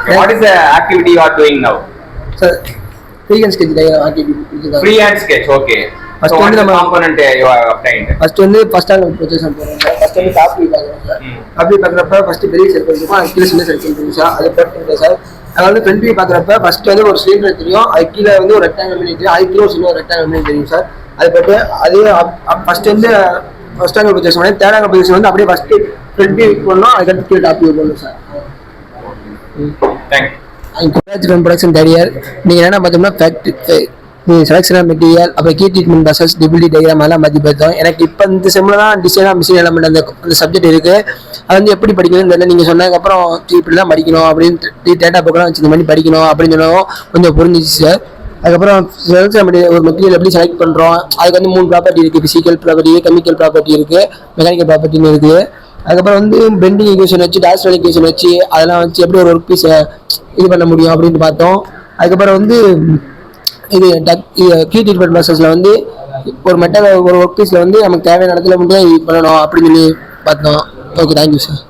What is the activity you are doing now? Sir, free and sketch activity. Free and sketch, okay. First So what is the வந்து நம்ம component you have obtained? First வந்து first angle projection போறோம் sir. First வந்து top view பார்க்குறோம் sir. Top view பார்க்குறப்ப first பெரிய circle இருக்கும், அது கீழே சின்ன சர்க்கிள் இருக்கும் சார். அது போட்டுருக்கேன் சார். அது வந்து ஃப்ரண்ட் வியூ பார்க்குறப்ப ஃபர்ஸ்ட் வந்து ஒரு சிலிண்டர் தெரியும், அது கீழே வந்து ஒரு ரெக்டாங்கிள் பண்ணி தெரியும், அது கீழே ஒரு சின்ன ஒரு ரெக்டாங்கிள் பண்ணி தெரியும் சார். அது போட்டு அதே ஃபர்ஸ்ட் வந்து ஃபர்ஸ்ட் ஆங்கிள் ப்ரொஜெக்ஷன் பண்ணி தேர்ட் ஆங்கிள் ப்ரொஜெக்ஷன் வந்து அப்படியே ஃபர்ஸ்ட் ஃப்ரண்ட் வியூ பண்ணோம், அதுக்கடுத்து கீழே டாப் வியூ பண்ணணும் சார். Thank ப்ரொடக்ஷன் கேரியர் நீங்கள் என்ன பார்த்தோம்னா ஃபேக்ட்ரி செலக்ஷன் ஆஃப் மெட்டீரியல், அப்புறம் கீ ட்ரீட்மெண்ட் ப்ராசஸ், டிபிலிட்டி டயக்ராம் எல்லாம் பற்றி பார்த்தோம். எனக்கு இப்போ இந்த செம்மில் தான் டிசைன் ஆஃப் மிஷின் எலமெண்ட் அந்த சப்ஜெக்ட் இருக்குது. அது வந்து எப்படி படிக்கணும்னு தெரியல. நீங்கள் சொன்னதுக்கப்புறம் இப்படி தான் படிக்கணும் அப்படின்னு டேட்டா புக்கெல்லாம் வச்சு இந்த மாதிரி படிக்கணும் அப்படின்னு சொன்னோம், கொஞ்சம் புரிஞ்சிச்சு சார். அதுக்கப்புறம் செலக்ஷன் ஒரு மெட்டீரியல் எப்படி செலக்ட் பண்ணுறோம், அதுக்கு வந்து 3 ப்ராப்பர்ட்டி இருக்குது. ஃபிசிக்கல் ப்ராப்பர்ட்டி, கெமிக்கல் ப்ராப்பர்ட்டி இருக்குது, மெக்கானிக்கல் ப்ராப்பர்ட்டின்னு இருக்குது. அதுக்கப்புறம் வந்து பெண்டிங் ஈக்குவேஷன் வச்சு, டாஸ்வல் ஈக்குவேஷன் வச்சு அதெல்லாம் வச்சு எப்படி ஒரு ஒர்க் பீஸை இது பண்ண முடியும் அப்படின்னு பார்த்தோம். அதுக்கப்புறம் வந்து இது கீ ட்ரீட்மெண்ட் ப்ராசஸில் வந்து ஒரு மெட்டல் ஒரு ஒர்க் பீஸில் வந்து நமக்கு தேவையான இடத்துல மட்டும் பண்ணணும் அப்படின்னு சொல்லி பார்த்தோம். Okay, thank you sir.